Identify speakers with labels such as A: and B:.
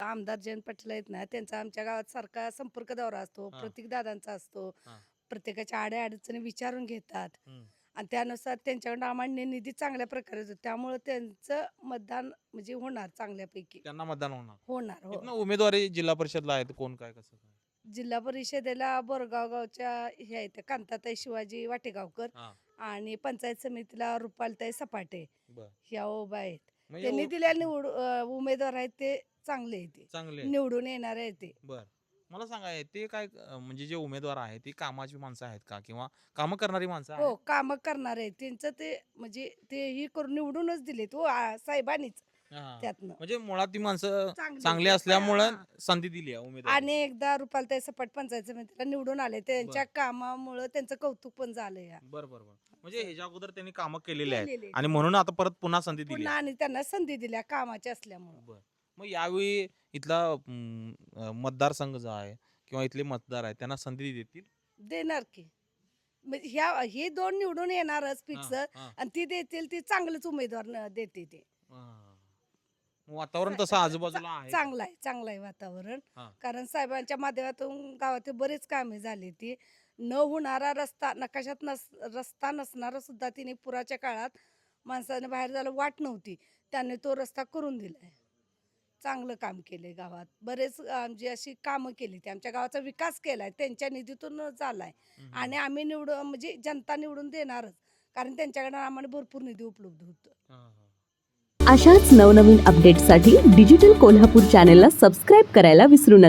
A: आमदार जयंत पाटील आहेत ना, त्यांचा आमच्या गावात सारखा संपर्क दौरा असतो,
B: हां.
A: प्रत्येक दादांचा असतो.
B: हां.
A: प्रत्येकाच्या अडचणी विचारून घेतात
B: हं.
A: आणि त्यानुसार त्यांच्याकडून आम्हाला निधी चांगल्या प्रकारे येतो. त्यामुळे त्यांचं मतदान म्हणजे होणार चांगल्यापैकी.
B: त्यांना मतदान होणार.
A: होणार हो.
B: इथनं उमेदवारी जिल्हा परिषदला आहेत कोण काय कसं काय?
A: जिल्हा परिषदेला बोरगाव गावच्या हे आहेत कांताताई शिवाजी वाटेगावकर
B: हां.
A: आणि पंचायत समितीला रुपालताई सपाटे
B: बरं.
A: ह्या उभा आहेत.
B: म्हणजे
A: त्यांनी दिलेले उमेदवार आहेत ते चांगले आहेत ते.
B: चांगले आहेत.
A: निवडून येणारे आहेत ते.
B: बरं. मला सांगा ते काय म्हणजे जे उमेदवार आहेत ती कामाची माणसं आहेत का किंवा कामं करणारी माणसं
A: हो,
B: आहेत?
A: कामं करणारे आहेत. त्यांचं ते म्हणजे ते ही करून निवडूनच दिलेत हो साहेबांनीच
B: हां.
A: त्यातनं.
B: म्हणजे मुळात ती माणसं
A: चांगली
B: चांगली
A: आहेत.
B: असल्यामुळं
A: हां.
B: संधी दिली आहे उमेदवारी.
A: आणि एकदा रुपालताई सपाट पंचायत समितीला निवडून आले. त्यांच्या
B: बरं.
A: कामामुळे त्यांचं कौतुक पण झालं या.
B: बरं, बरं, बरं. म्हणजे ह्याच्या अगोदर त्यांनी कामं केलेली आहेत
A: केलेले
B: आणि म्हणून आता परत पुन्हा संधी दिली
A: पुन्हा
B: आहे.
A: आणि त्यांना संधी दिल्या कामाच्या असल्यामुळं.
B: बरं. मग यावेळी इथला मतदारसंघ जो आहे किंवा इथले मतदार आहेत त्यांना संधी देतील?
A: देणार की. म्हणजे हे दोन निवडून येणारच फिक्स
B: हां, हां.
A: आणि ती देतील ती चांगलंच उमेदवार देते ते.
B: हां. वातावरण तसं आजूबाजूला आहे का?
A: चांगलं आहे वातावरण.
B: हां.
A: कारण साहेबांच्या माध्यमातून गावातील बरेच कामे झाली ती न होणारा रस्ता नकाशात रस्ता नसणारा सुद्धा तिने पुराच्या काळात माणसाने बाहेर जायला वाट नव्हती त्याने तो रस्ता करून दिलाय. चांगलं काम केलंय गावात बरेच म्हणजे अशी कामं केली ती आमच्या गावाचा विकास केलाय त्यांच्या निधीतून झालाय.
B: हं,
A: आणि आम्ही निवडून म्हणजे जनता निवडून देणारच कारण त्यांच्याकडे आम्हाला भरपूर निधी उपलब्ध होतो.
B: हां, हां.
C: अशाच नवनवीन अपडेट्ससाठी डिजिटल कोल्हापूर चॅनेलला सबस्क्राईब करायला विसरू नका.